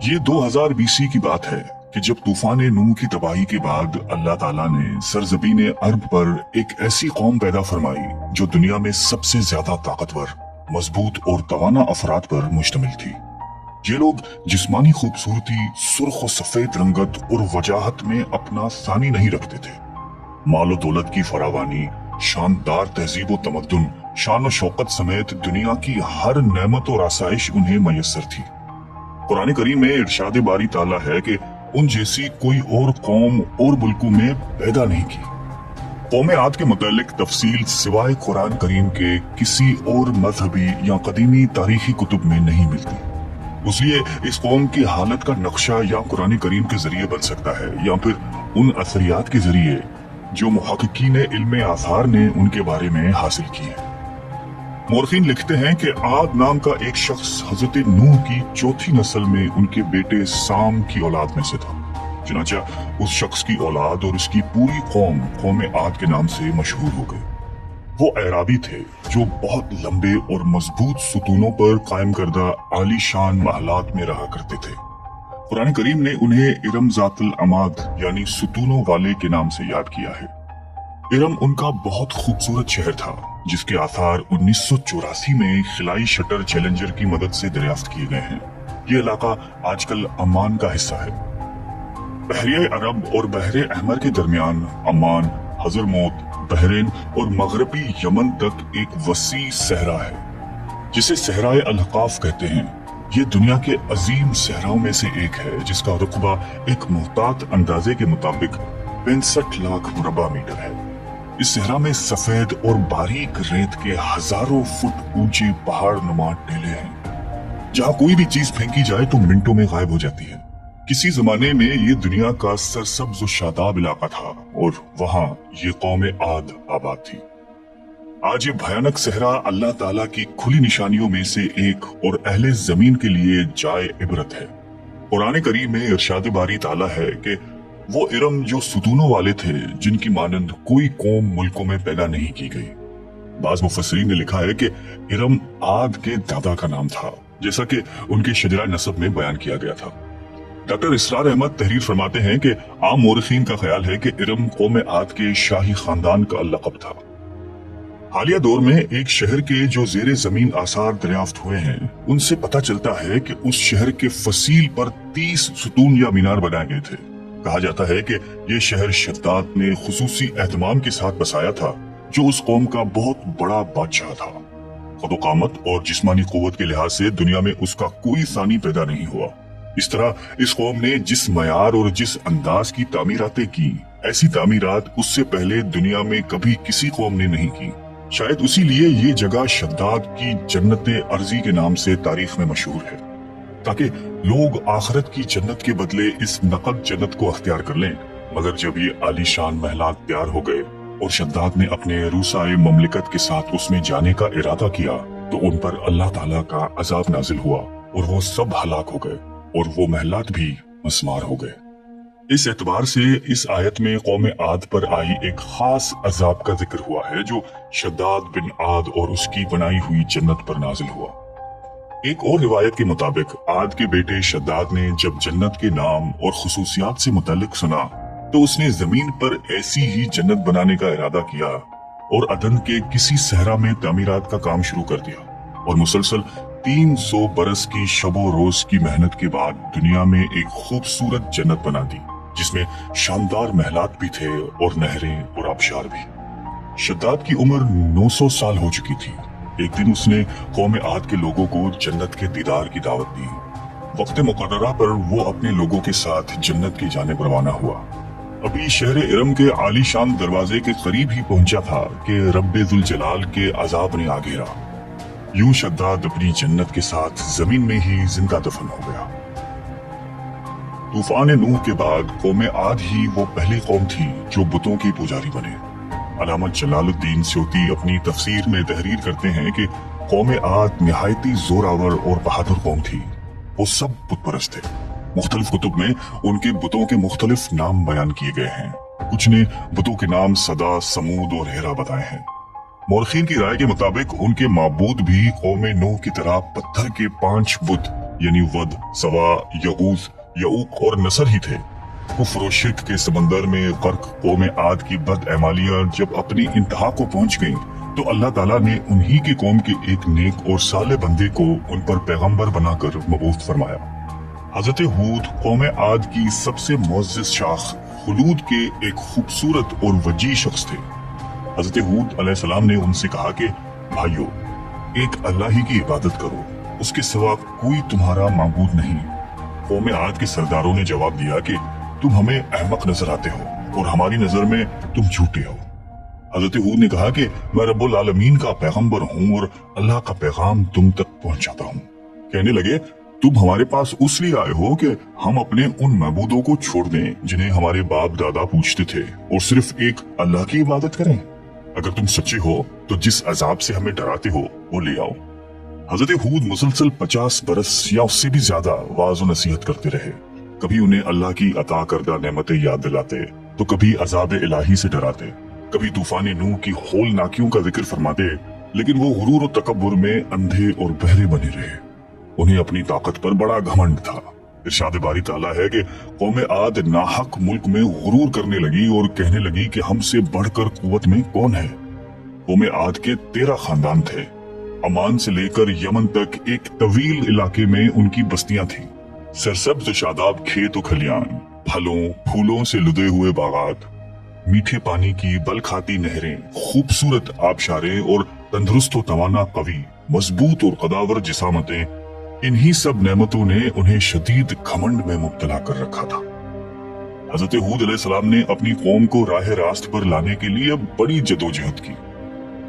ये 2000 बीसी की बात है कि जब तूफान नूह की तबाही के बाद अल्लाह ताला ने सरजमीन अर्ब पर एक ऐसी कौम पैदा फरमाई जो दुनिया में सबसे ज्यादा ताकतवर, मजबूत और तवाना अफराद पर मुश्तमिल थी। ये लोग जिस्मानी खूबसूरती, सुर्ख और सफेद रंगत और वजाहत में अपना सानी नहीं रखते थे। मालो दौलत की फरावानी, शानदार तहजीब व तमद्दुन, शान और शौकत समेत दुनिया की हर नेमत और आसाइश उन्हें मयसर थी। कुरान करीम में इरशाद बारी ताला है कि उन जैसी कोई और कौम और मुल्कों में पैदा नहीं की। कौम आद के मुतालिक तफसील सिवाय कुरान करीम के किसी और मजहबी या कदीमी तारीखी कुतुब में नहीं मिलती। इसलिए इस कौम की हालत का नक्शा या कुरान करीम के जरिए बन सकता है या फिर उन असरियात के जरिए जो मुहक्किकीन इल्म आसार ने उनके बारे में हासिल किए। मोरखीन लिखते हैं कि आद नाम का एक शख्स हजरत नूह की चौथी नस्ल में उनके बेटे साम की औलाद में से था। चुनांचे उस शख्स की औलाद और उसकी पूरी कौम आद के नाम से मशहूर हो गई। वो अराबी थे जो बहुत लंबे और मजबूत सुतूनों पर कायम करदा आलीशान महलात में रहा करते थे। कुरान करीम ने उन्हें इरम जातुल अमाद यानी सुतूनों वाले के नाम से याद किया है। इरम उनका बहुत खूबसूरत शहर था जिसके आसार 1984 में खिलाई शटर चैलेंजर की मदद से दरियाफ्त किए गए हैं। ये इलाका आजकल अमान का हिस्सा है। बहरिया अरब और बहरे अहमर के दरमियान अमान, हजरमौत, बहरीन और मगरबी यमन तक एक वसी सहरा है जिसे सहराए अल-हकाफ कहते हैं। ये दुनिया के अजीम सहराओं में से एक है जिसका रुकबा एक मुहतात अंदाजे के मुताबिक 65 लाख मुरबा मीटर है। इस सहरा में सफेद और बारीक रेत के हजारों फुट ऊंचे पहाड़ नुमा टीले हैं जहाँ कोई भी चीज फेंकी जाए तो मिनटों में गायब हो जाती है। किसी जमाने में ये दुनिया का सरसब्ज और शादाब इलाका था और वहाँ ये कौम आद आबाद थी। आज ये भयानक सहरा अल्लाह ताला की खुली निशानियों में से एक और अहले जमीन के लिए जाए इबरत है। कुरान करीम में इरशाद बारी ताला है कि वो इरम जो सुतूनों वाले थे जिनकी मानंद कोई कौम मुल्कों में पैदा नहीं की गई। बाज मुफस्सिरीन ने लिखा है कि इरम आद के दादा का नाम था जैसा कि उनके शजरा नसब में बयान किया गया था। डॉक्टर इसरार अहमद तहरीर फरमाते हैं कि आम मोरखीन का ख्याल है कि इरम कौम आद के शाही खानदान का लक़ब था। हालिया दौर में एक शहर के जो जेरे जमीन आसार दरियाफ्त हुए हैं उनसे पता चलता है कि उस शहर के फसील पर 30 सुतून या मीनार बनाए गए थे। कहा जाता है कि ये शहर शद्दाद ने खुसूसी एहतमाम के साथ बसाया था जो उस कौम का बहुत बड़ा बादशाह था। क़द-ओ-क़ामत और जिस्मानी क़ुव्वत के लिहाज से दुनिया में उसका कोई सानी पैदा नहीं हुआ। इस तरह इस कौम ने जिस मयार और जिस अंदाज की तामीरातें की, ऐसी तामीरात उससे पहले दुनिया में कभी किसी कौम ने नहीं की। शायद उसी लिए ये जगह शद्दाद की जन्नत अर्जी के नाम से तारीख में मशहूर है, ताकि लोग आखिरत की जन्नत के बदले इस नकद जन्नत को अख्तियार कर लें। मगर जब ये आलीशान महलात तैयार हो गए और शद्दाद ने अपने रूसाए ममलिकत के साथ उसमें जाने का इरादा किया तो उन पर अल्लाह ताला का अजाब नाजिल हुआ और वो सब हलाक हो गए और वो महलात भी मस्मार हो गए। इस एतबार से इस आयत में कौम आद पर आई एक खास अजाब का जिक्र हुआ है जो शद्दाद बिन आद और उसकी बनाई हुई जन्नत पर नाजिल हुआ। एक और रिवायत के मुताबिक आद के बेटे शद्दाद ने जब जन्नत के नाम और खुसूसियात से मुतालिक सुना तो उसने जमीन पर ऐसी ही जन्नत बनाने का इरादा किया और अदन के किसी सहरा में तामीरात का काम शुरू कर दिया और मुसलसल 300 बरस की शबो रोज की मेहनत के बाद दुनिया में एक खूबसूरत जन्नत बना दी जिसमें शानदार महलात भी थे और नहरें और आबशार भी। शद्दाद की उम्र 900 साल हो चुकी थी। एक दिन उसने कौम आद के लोगों को जन्नत के दीदार की दावत दी। वक्त मुकर्ररा पर वो अपने लोगों के साथ जन्नत की जानिब रवाना हुआ। अभी शहर इरम के आलीशान दरवाजे के करीब ही पहुंचा था कि रब्बे जुल जलाल के अजाब ने आ घेरा। यूं शद्दाद अपनी जन्नत के साथ जमीन में ही जिंदा दफन हो गया। तूफान नूह के बाद कौम आद ही वो पहली कौम थी जो बुतों की पुजारी बने। अल्लामा जलालुद्दीन स्यूती अपनी तफसीर में तहरीर करते हैं कि कौम आद निहायती जोरावर और बहादुर कौम थी। वो सब बुत परस्त थे। मुख्तलिफ कुतुब में उनके बुतों के मुख्तलिफ नाम बयान किए गए हैं। कुछ ने बुतों के नाम सदा, समूद और हेरा बताए हैं। मौरखीन की राय के मुताबिक उनके माबूद भी कौम नूह की तरह पत्थर के 5 बुत यानी वद, सवा, यगूस, यऊक और नसर ही थे। कुफ्र और शिर्क के समंदर में गर्क कौम आद की बदएमालियां जब अपनी इंतहा को पहुंच गईं, तो अल्लाह ताला ने उन्हीं की कौम के एक नेक और साले बंदे को उन पर पैगंबर बनाकर मबूस फरमाया। हजरत हूद कौम आद की सबसे मुअज़्ज़ज़ शाख खुलूद के एक खूबसूरत और वजी शख्स थे। हजरत हूद अलैहिस्सलाम ने उनसे कहा कि भाइयों, एक अल्लाह ही की इबादत करो, उसके सिवा कोई तुम्हारा माबूद नहीं। कौम आद के सरदारों ने जवाब दिया कि तुम हमें अहमक नजर आते हो और हमारी नजर में तुम झूठे हो। हजरत हूद ने कहा कि मैं रब्बुल आलमीन का पैगंबर हूँ और अल्लाह का पैगाम तुम तक पहुंचाता हूँ। कहने लगे, तुम हमारे पास उसलिए आए हो कि हम अपने उन महबूदों को छोड़ दें जिन्हें हमारे बाप दादा पूजते थे और सिर्फ एक अल्लाह की इबादत करें। अगर तुम सच्चे हो तो जिस अजाब से हमें डराते हो वो ले आओ। हजरत हूद मुसलसल 50 बरस या उससे भी ज्यादा वाज़ और नसीहत करते रहे। कभी उन्हें अल्लाह की अता करदा नेमतें याद दिलाते, तो कभी अजाब इलाही से डराते, कभी तूफान नूह की होलनाकियों का जिक्र फरमाते, लेकिन वो गुरूर और तकब्बुर में अंधे और बहरे बने रहे। उन्हें अपनी ताकत पर बड़ा घमंड था। इरशाद बारी ताला है कि कौम आद नाहक मुल्क में गुरूर करने लगी और कहने लगी कि हमसे बढ़कर कुव्वत में कौन है। कौम आद के 13 खानदान थे। अमान से लेकर यमन तक एक तवील इलाके में उनकी बस्तियां थीं। सरसब्ज शादाब खेत और खलियान, फलों फूलों से लुदे हुए बागात, मीठे पानी की बल खाती नहरें, खूबसूरत आबशारें और तंदुरुस्त और तवाना कवि, मजबूत और कदावर जिसामतें, इन्हीं सब नेमतों ने उन्हें शदीद घमंड में मुब्तला कर रखा था। हजरत हूद अलैहिस्सलाम ने अपनी कौम को राह रास्त पर लाने के लिए बड़ी जदोजहद की,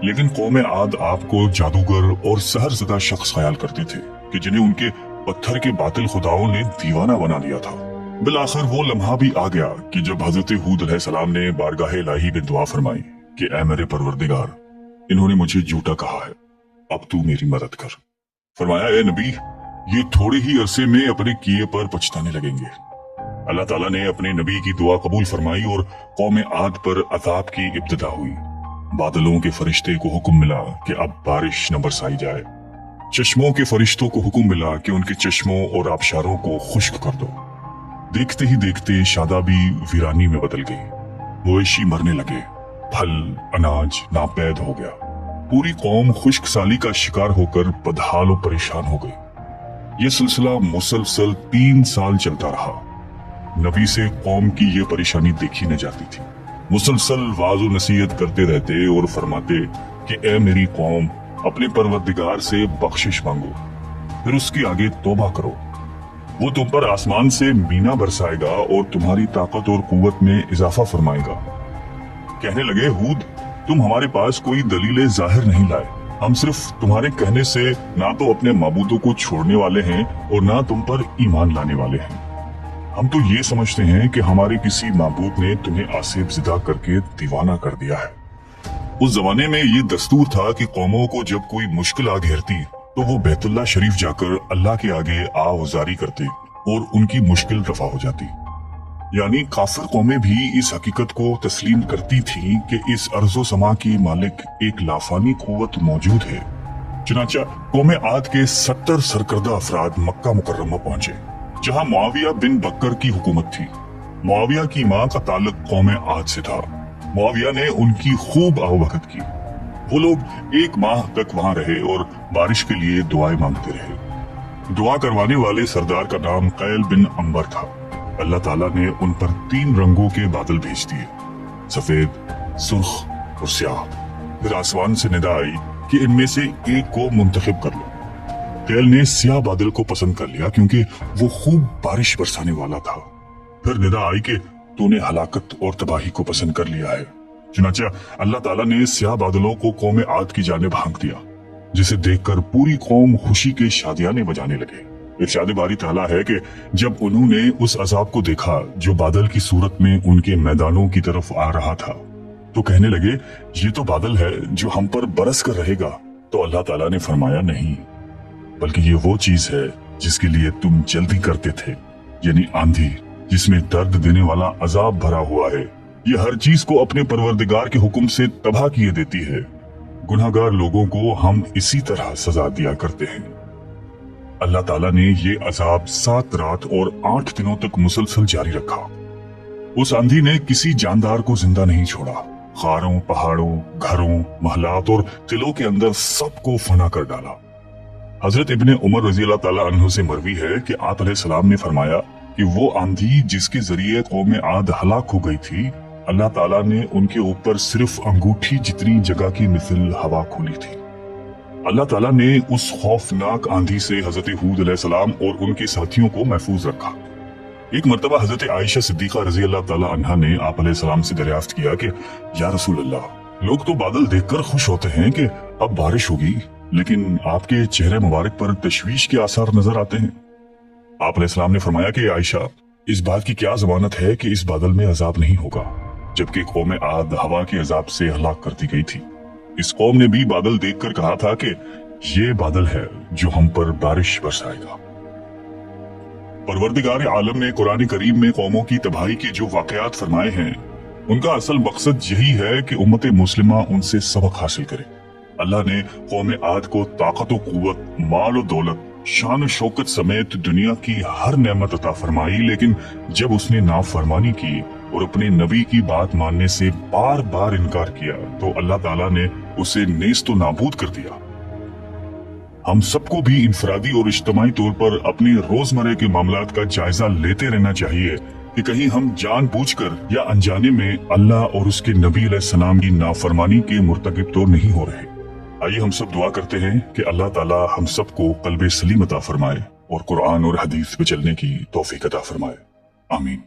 लेकिन कौम आद आपको जादूगर और सहरज़दा शख्स ख्याल करते थे कि जिन्हें उनके पत्थर के बातिल खुदाओं ने दीवाना बना दिया था। बिलाखिर वो लम्हा भी आ गया कि जब हजरत हूद अलैहिस्सलाम ने बारगाह इलाही में दुआ फरमाई कि ऐ मेरे परवरदिगार, इन्होंने मुझे झूठा कहा है, अब तू मेरी मदद कर। फरमाया, ए नबी, ये थोड़े ही अरसे में अपने किए पर पछताने लगेंगे। अल्लाह ताला ने अपने नबी की दुआ कबूल फरमाई और कौम आद पर अजाब की इब्तिदा हुई। बादलों के फरिश्ते को हुक्म मिला कि अब बारिश न बरसाई जाए। चश्मों के फरिश्तों को हुक्म मिला कि उनके चश्मों और आबशारों को खुश्क कर दो। देखते ही देखते शादाबी वीरानी में बदल गई। मवेशी मरने लगे, फल अनाज नापैद हो गया। पूरी कौम खुश्क साली का शिकार होकर बदहाल और परेशान हो गई। ये सिलसिला मुसलसल 3 साल चलता रहा। नबी से कौम की ये परेशानी देखी न जाती थी। मुसलसल वाज़ो नसीहत करते रहते और फरमाते कि ए मेरी कौम, अपने परवरदिगार से बख्शिश मांगो, फिर उसके आगे तौबा करो। वो तुम पर आसमान से मीना बरसाएगा और तुम्हारी ताकत और कुव्वत में इजाफा फरमाएगा। कहने लगे, हूद, तुम हमारे पास कोई दलीलें जाहिर नहीं लाए। हम सिर्फ तुम्हारे कहने से ना तो अपने माबूदों को छोड़ने वाले हैं और ना तुम पर ईमान लाने वाले हैं। हम तो ये समझते हैं कि हमारे किसी माबूद ने तुम्हें आसेब ज़िदा करके दीवाना कर दिया है। उस जमाने में ये दस्तूर था कि कौमों को जब कोई मुश्किल आ घेरती तो वो बैतुल्लाह शरीफ जाकर अल्लाह के आगे आहुजारी करते और उनकी मुश्किल रफा हो जाती। यानी काफिर कौमें भी इस हकीकत को तस्लीम करती थीं कि इस अर्जो समा की मालिक एक लाफानी कुव्वत मौजूद है। चुनांचा कौम आद के 70 सरकर्दा अफराद मक्का मुकर्रमा पहुंचे, जहां मुआविया बिन बकर की हुकूमत थी। मुआविया की मां का ताल्लुक कौम आद से था। मुआविया ने उनकी खूब आवभगत की। वो लोग 1 माह तक वहां रहे और बारिश के लिए दुआएं मांगते रहे। दुआ करवाने वाले सरदार का नाम कैल बिन अंबर था। अल्लाह ताला ने उन पर 3 रंगों के बादल भेज दिए, सफेद, सुर्ख और स्याह। फिर आसमान से निदा आई कि इनमें से एक को मुंतखब कर लो। कैल ने स्याह बादल को पसंद कर लिया क्योंकि वो खूब बारिश बरसाने वाला था। फिर निदा आई कि तूने हलाकत और तबाही को पसंद कर लिया है। चुनांचा अल्लाह ताला ने स्याह बादलों को कौम आद की जानिब हाँक दिया, जिसे देखकर पूरी कौम खुशी के शादियाने बजाने लगे। इरशाद बारी ताला है कि जब उन्होंने उस अजाब को देखा जो बादल की सूरत में उनके मैदानों की तरफ आ रहा था, तो कहने लगे, ये तो बादल है जो हम पर बरस कर रहेगा। तो अल्लाह ताला ने फरमाया, नहीं, बल्कि ये वो चीज है जिसके लिए तुम जल्दी करते थे, यानी आंधी जिसमें दर्द देने वाला अजाब भरा हुआ है। ये हर चीज को अपने परवरदिगार के हुक्म से तबाह किए देती है। गुनहगार लोगों को हम इसी तरह सजा दिया करते हैं। अल्लाह ताला ने ये अजाब 7 रात और 8 दिनों तक मुसलसल जारी रखा। उस आंधी ने किसी जानदार को जिंदा नहीं छोड़ा। खारों, पहाड़ों, घरों, महलात और किलों के अंदर सबको फना कर डाला। हजरत इब्ने उमर रजी अल्लाह ताला अन्हु से मरवी है कि आप अलैहिस्सलाम ने फरमाया कि वो आंधी जिसके जरिए कौम आद हलाक हो गई थी, अल्लाह ताला ने उनके ऊपर सिर्फ अंगूठी जितनी जगह की मिसल हवा खोली थी। अल्लाह ताला ने उस खौफनाक आंधी से हजरत हूद अलैहिस्सलाम और उनके साथियों को महफूज रखा। एक मर्तबा हजरत आयशा सिद्दीका रजी अल्लाह ताला अन्हा ने आप अलैहिस्सलाम से दरियाफ्त किया कि या रसूल अल्लाह, लोग तो बादल देखकर खुश होते हैं कि अब बारिश होगी, लेकिन आपके चेहरे मुबारक पर तशवीश के आसार नजर आते हैं। आप अलैहिस्सलाम ने फरमाया कि आयशा, इस बात की क्या जमानत है कि इस बादल में अजाब नहीं होगा, जबकि कौम आद हवा के अजाब से हलाक कर दी गई थी। इस कौम ने भी बादल देखकर कहा था कि ये बादल है जो हम पर बारिश बरसाएगा। परवरदिगार आलम ने कुरान करीम में कौमों की तबाही के जो वाकयात फरमाए हैं, उनका असल मकसद यही है कि उम्मत मुस्लिमा उनसे सबक हासिल करे। अल्लाह ने कौम आद को ताकत व कुव्वत, माल व दौलत, शान व शौकत समेत दुनिया की हर नेमत अता फरमाई, लेकिन जब उसने नाफरमानी की और अपने नबी की बात मानने से बार बार इनकार किया तो अल्लाह ताला ने उसे नेस्त नाबूद कर दिया। हम सबको भी इंफरादी और इज्तिमाई तौर पर अपने रोजमर्रा के मामलात का जायजा लेते रहना चाहिए कि कहीं हम जानबूझकर या अनजाने में अल्लाह और उसके नबी अलैहिस्सलाम की नाफरमानी के मुर्तकिब तो नहीं हो रहे। आइए हम सब दुआ करते हैं कि अल्लाह ताला हम सबको कल्बे सलीम अता फरमाए और कुरान और हदीस पे चलने की तौफीक अता फरमाए। आमीन।